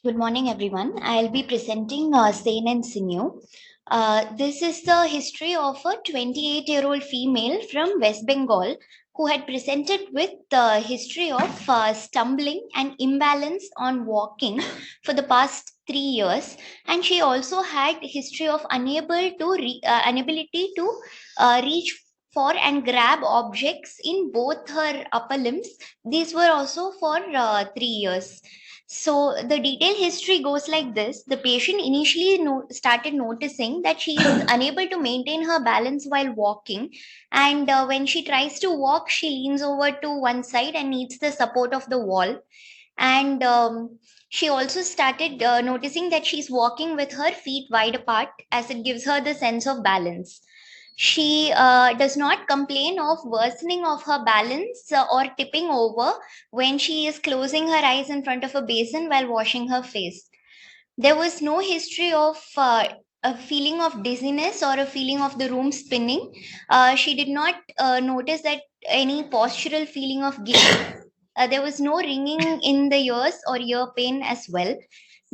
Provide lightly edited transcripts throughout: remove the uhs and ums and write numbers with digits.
Good morning, everyone. I'll be presenting Sane and Sinew. This is the history of a 28-year-old female from West Bengal who had presented with the history of stumbling and imbalance on walking for the past 3 years, and she also had history of inability to reach for and grab objects in both her upper limbs. These were also for 3 years. So the detailed history goes like this. The patient initially started noticing that she is unable to maintain her balance while walking. And when she tries to walk, she leans over to one side and needs the support of the wall. And she also started noticing that she's walking with her feet wide apart as it gives her the sense of balance. She does not complain of worsening of her balance or tipping over when she is closing her eyes in front of a basin while washing her face. There was no history of a feeling of dizziness or a feeling of the room spinning. She did not notice that any postural feeling of guilt. There was no ringing in the ears or ear pain as well.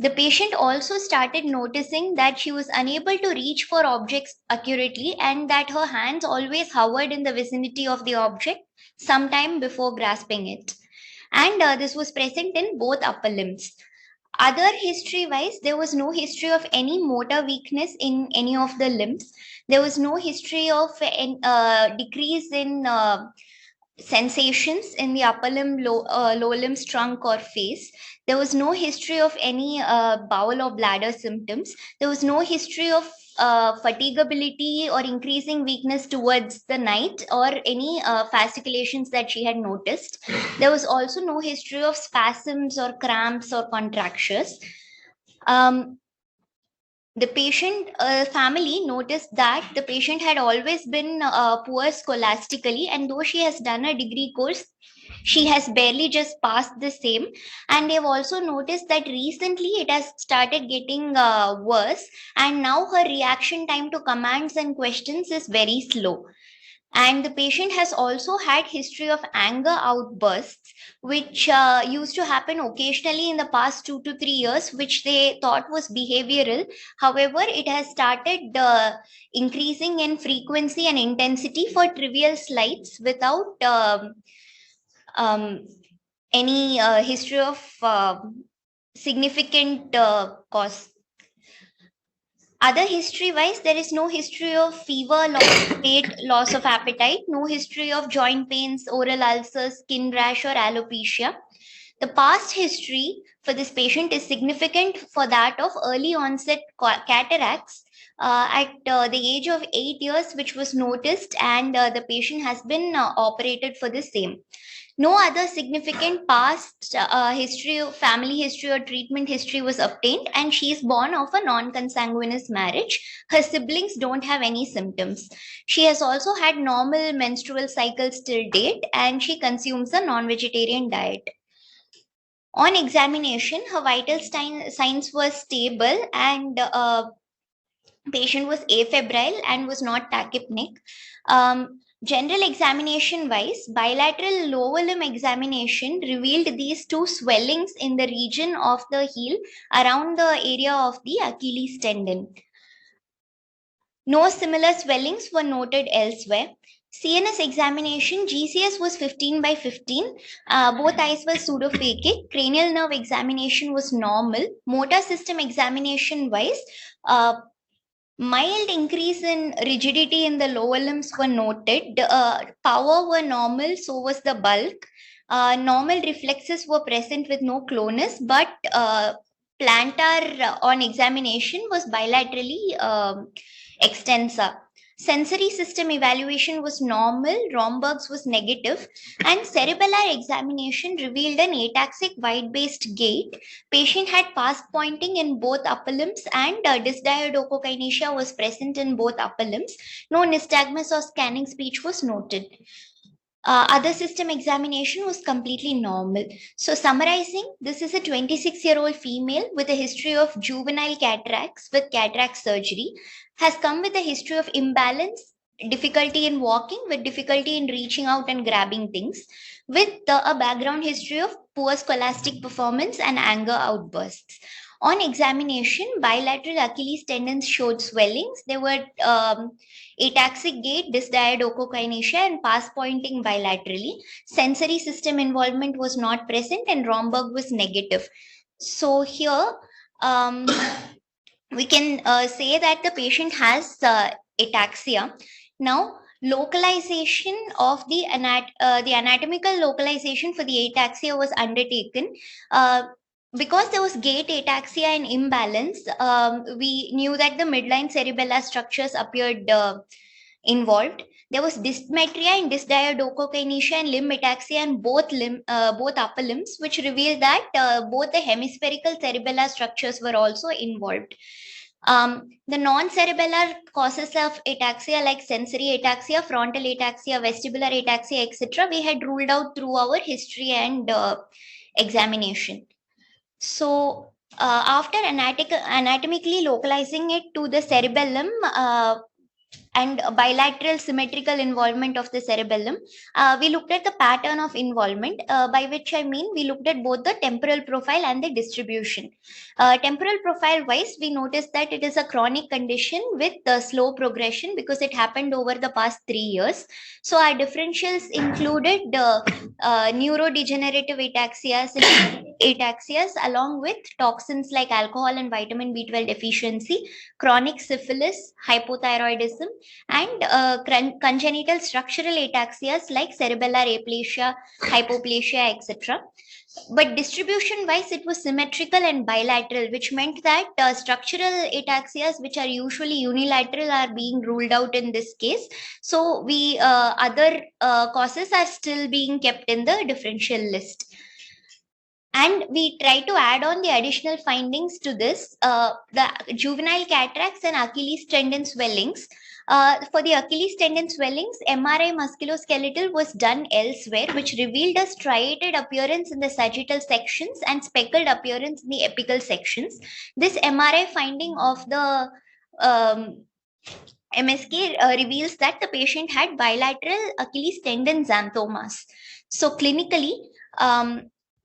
The patient also started noticing that she was unable to reach for objects accurately and that her hands always hovered in the vicinity of the object sometime before grasping it. And this was present in both upper limbs. Other history wise, there was no history of any motor weakness in any of the limbs. There was no history of decrease in sensations in the upper limb, lower limbs, trunk, or face. There was no history of any bowel or bladder symptoms. There was no history of fatigability or increasing weakness towards the night or any fasciculations that she had noticed. There was also no history of spasms or cramps or contractures. Um, the patient family noticed that the patient had always been poor scholastically, and though she has done a degree course, she has barely just passed the same. And they've also noticed that recently it has started getting worse, and now her reaction time to commands and questions is very slow. And the patient has also had history of anger outbursts which used to happen occasionally in the past 2 to 3 years, which they thought was behavioral. However, it has started increasing in frequency and intensity for trivial slights without um, any history of significant cause. Other history wise, there is no history of fever, loss of weight, loss of appetite, no history of joint pains, oral ulcers, skin rash, or alopecia. The past history for this patient is significant for that of early onset cataracts at the age of 8 years, which was noticed, and the patient has been operated for the same. No other significant past history, family history, or treatment history was obtained, and she is born of a non consanguineous marriage. Her siblings don't have any symptoms. She has also had normal menstrual cycles till date, and she consumes a non vegetarian diet. On examination, her vital signs were stable, and patient was afebrile and was not tachypneic. General examination wise, bilateral lower limb examination revealed these two swellings in the region of the heel around the area of the Achilles tendon. No similar swellings were noted elsewhere. CNS examination, GCS was 15 by 15. Both eyes were pseudophakic. Cranial nerve examination was normal. Motor system examination wise, mild increase in rigidity in the lower limbs were noted. Power were normal, so was the bulk. Normal reflexes were present with no clonus, but plantar on examination was bilaterally extensor. Sensory system evaluation was normal, Romberg's was negative, and cerebellar examination revealed an ataxic wide-based gait. Patient had past pointing in both upper limbs, and dysdiadochokinesia was present in both upper limbs. No nystagmus or scanning speech was noted. Other system examination was completely normal. So, summarizing, this is a 26-year-old female with a history of juvenile cataracts with cataract surgery, has come with a history of imbalance difficulty in walking, with difficulty in reaching out and grabbing things, with a background history of poor scholastic performance and anger outbursts. On examination, bilateral Achilles tendons showed swellings. There were ataxic gait, dysdiadochokinesia, and pass pointing bilaterally. Sensory system involvement was not present, and Romberg was negative. So here, we can say that the patient has ataxia. Now, localization of the anatomical localization for the ataxia was undertaken. Because there was gait ataxia and imbalance, we knew that the midline cerebellar structures appeared involved. There was dysmetria and dysdiadochokinesia and limb ataxia in both upper limbs, which revealed that both the hemispherical cerebellar structures were also involved. The non-cerebellar causes of ataxia like sensory ataxia, frontal ataxia, vestibular ataxia, etc., we had ruled out through our history and examination. So after anatomically localizing it to the cerebellum, and bilateral symmetrical involvement of the cerebellum, we looked at the pattern of involvement, by which I mean we looked at both the temporal profile and the distribution. Temporal profile wise, we noticed that it is a chronic condition with slow progression because it happened over the past 3 years. So our differentials included neurodegenerative ataxias along with toxins like alcohol and vitamin B12 deficiency, chronic syphilis, hypothyroidism, and congenital structural ataxias like cerebellar aplasia, hypoplasia, etc. But distribution wise, it was symmetrical and bilateral, which meant that structural ataxias, which are usually unilateral, are being ruled out in this case. So we other causes are still being kept in the differential list. And we try to add on the additional findings to this, the juvenile cataracts and Achilles tendon swellings. For the Achilles tendon swellings, MRI musculoskeletal was done elsewhere, which revealed a striated appearance in the sagittal sections and speckled appearance in the apical sections. This MRI finding of the MSK reveals that the patient had bilateral Achilles tendon xanthomas. So clinically,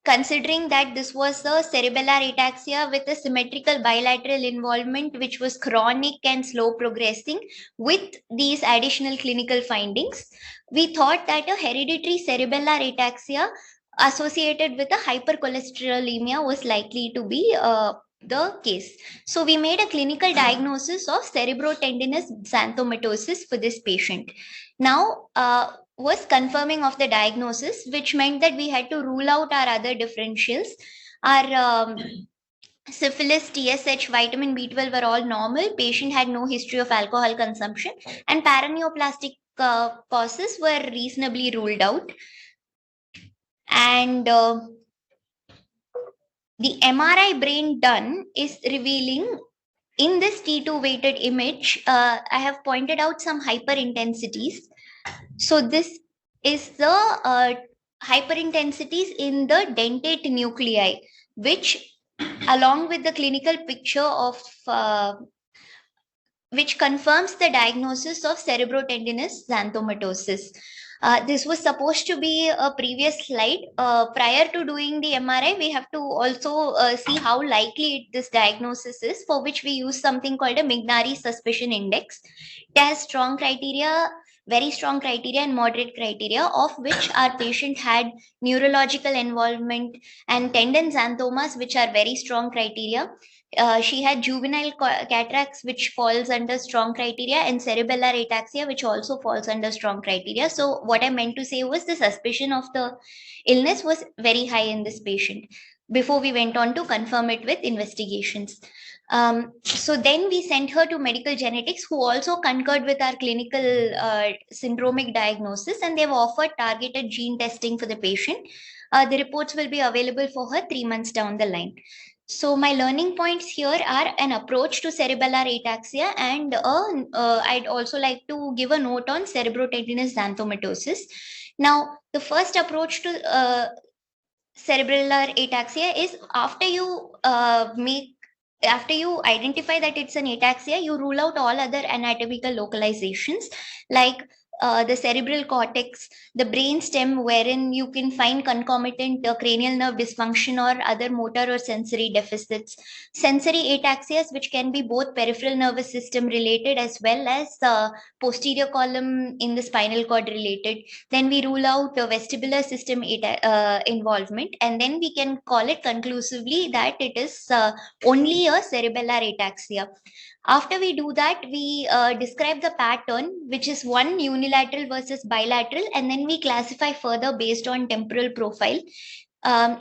considering that this was a cerebellar ataxia with a symmetrical bilateral involvement, which was chronic and slow progressing, with these additional clinical findings, we thought that a hereditary cerebellar ataxia associated with a hypercholesterolemia was likely to be the case. So we made a clinical diagnosis of cerebrotendinous xanthomatosis for this patient. Now, was confirming of the diagnosis, which meant that we had to rule out our other differentials. Our syphilis, TSH, vitamin B12 were all normal. Patient had no history of alcohol consumption, and paraneoplastic causes were reasonably ruled out. And the MRI brain done is revealing in this T2 weighted image. I have pointed out some hyperintensities. So this is the hyperintensities in the dentate nuclei, which along with the clinical picture of which confirms the diagnosis of cerebrotendinous xanthomatosis. This was supposed to be a previous slide. Prior to doing the MRI, we have to also see how likely this diagnosis is, for which we use something called a Mignari suspicion index. It has strong criteria, very strong criteria and moderate criteria, of which our patient had neurological involvement and tendon xanthomas, which are very strong criteria. She had juvenile cataracts, which falls under strong criteria, and cerebellar ataxia, which also falls under strong criteria. So what I meant to say was the suspicion of the illness was very high in this patient before we went on to confirm it with investigations. So then we sent her to medical genetics, who also concurred with our clinical syndromic diagnosis, and they've offered targeted gene testing for the patient. The reports will be available for her 3 months down the line. So my learning points here are an approach to cerebellar ataxia, and I'd also like to give a note on cerebrotendinous xanthomatosis. Now, the first approach to cerebellar ataxia is, after you make after you identify that it's an ataxia, you rule out all other anatomical localizations like the cerebral cortex, the brain stem, wherein you can find concomitant cranial nerve dysfunction or other motor or sensory deficits, sensory ataxias, which can be both peripheral nervous system related as well as posterior column in the spinal cord related. Then we rule out vestibular system involvement, and then we can call it conclusively that it is only a cerebellar ataxia. After we do that, we describe the pattern, which is one unilateral versus bilateral, and then we classify further based on temporal profile.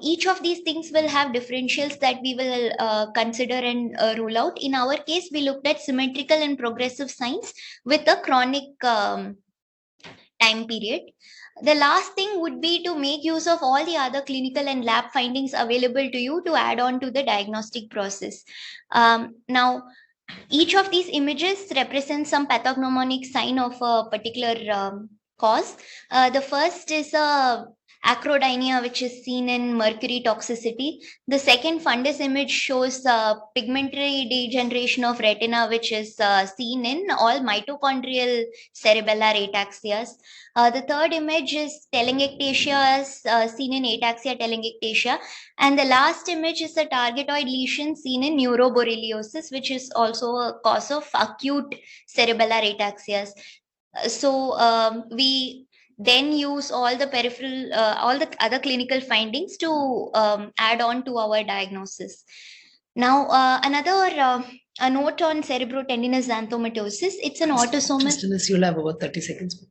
Each of these things will have differentials that we will consider and rule out. In our case, we looked at symmetrical and progressive signs with a chronic time period. The last thing would be to make use of all the other clinical and lab findings available to you to add on to the diagnostic process. Now, each of these images represents some pathognomonic sign of a particular cause. The first is a acrodynia, which is seen in mercury toxicity. The second fundus image shows pigmentary degeneration of retina, which is seen in all mitochondrial cerebellar ataxias. The third image is telangiectasia, seen in ataxia telangiectasia. And the last image is a targetoid lesion seen in neuroborreliosis, which is also a cause of acute cerebellar ataxias. We then use all the peripheral, all the other clinical findings to add on to our diagnosis. Now, a note on cerebrotendinous xanthomatosis. It's an autosomal. Christianez, you'll have over 30 seconds.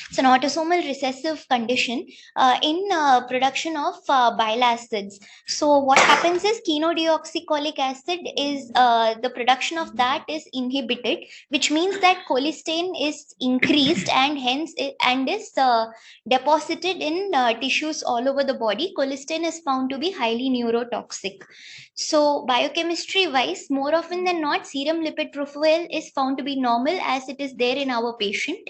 It's an autosomal recessive condition in production of bile acids. So what happens is chenodeoxycholic acid is the production of that is inhibited, which means that cholesterol is increased and hence is deposited in tissues all over the body. Cholesterol is found to be highly neurotoxic. So biochemistry wise, more often than not, serum lipid profile is found to be normal as it is there in our patient.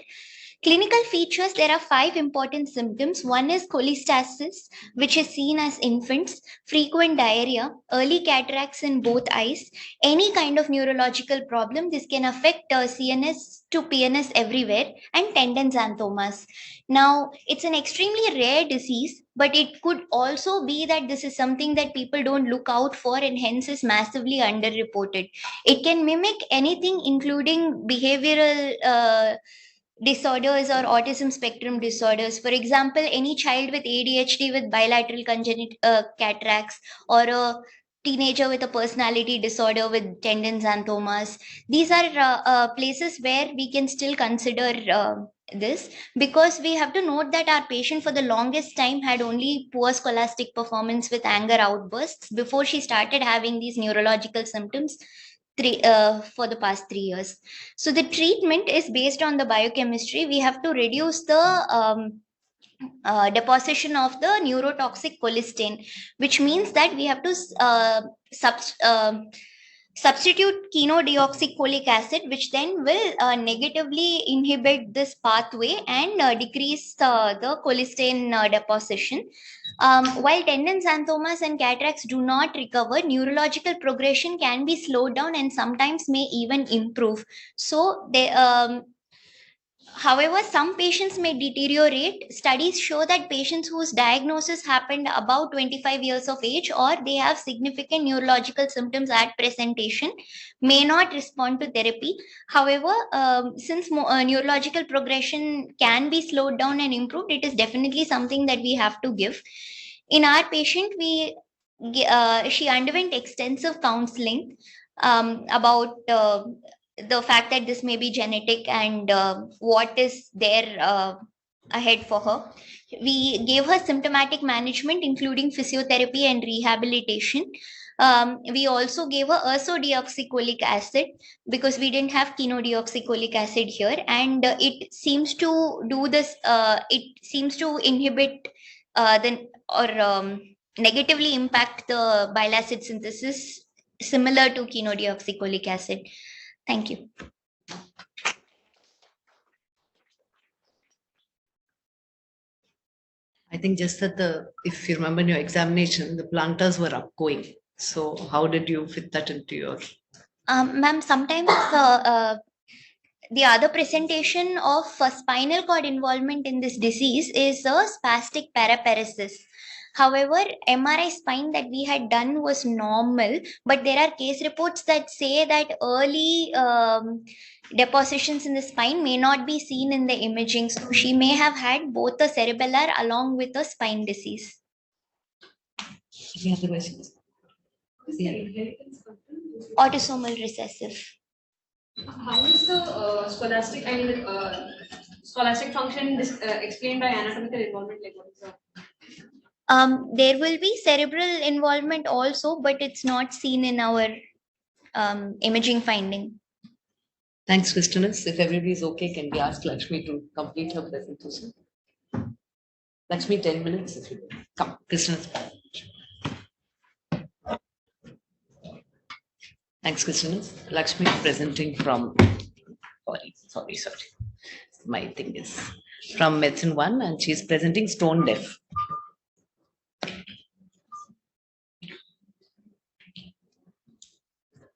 Clinical features, there are 5 important symptoms. One is cholestasis, which is seen as infants, frequent diarrhea, early cataracts in both eyes, any kind of neurological problem. This can affect CNS to PNS everywhere, and tendon xanthomas. Now, it's an extremely rare disease, but it could also be that this is something that people don't look out for and hence is massively underreported. It can mimic anything, including behavioral disorders or autism spectrum disorders. For example, any child with ADHD with bilateral congenital cataracts, or a teenager with a personality disorder with tendon xanthomas. These are places where we can still consider this, because we have to note that our patient for the longest time had only poor scholastic performance with anger outbursts before she started having these neurological symptoms for the past 3 years. So the treatment is based on the biochemistry. We have to reduce the deposition of the neurotoxic cholesterol, which means that we have to substitute chenodeoxycholic acid, which then will negatively inhibit this pathway and decrease the cholesterol deposition. While tendon xanthomas and cataracts do not recover, neurological progression can be slowed down and sometimes may even improve. So they however, some patients may deteriorate. Studies show that patients whose diagnosis happened about 25 years of age, or they have significant neurological symptoms at presentation, may not respond to therapy. However, since neurological progression can be slowed down and improved, it is definitely something that we have to give. In our patient, she underwent extensive counseling about the fact that this may be genetic and what is there ahead for her. We gave her symptomatic management, including physiotherapy and rehabilitation. We also gave her ursodeoxycholic acid because we didn't have chenodeoxycholic acid here, and it seems to do this. It seems to inhibit negatively impact the bile acid synthesis, similar to chenodeoxycholic acid. Thank you. I think just that if you remember in your examination, the planters were upgoing. So how did you fit that into your? Ma'am, sometimes the other presentation of spinal cord involvement in this disease is a spastic paraparesis. However, MRI spine that we had done was normal, but there are case reports that say that early depositions in the spine may not be seen in the imaging. So she may have had both a cerebellar along with a spine disease. Any other questions? Autosomal recessive. How is the scholastic function explained by anatomical involvement? Like what is the There will be cerebral involvement also, but it's not seen in our imaging finding. Thanks, Christianez. If everybody is okay, can we ask Lakshmi to complete her presentation? Lakshmi, 10 minutes. If you come, Christianez. Thanks, Christianez. Lakshmi presenting from. Sorry. My thing is from Medicine 1, and she's presenting stone deaf.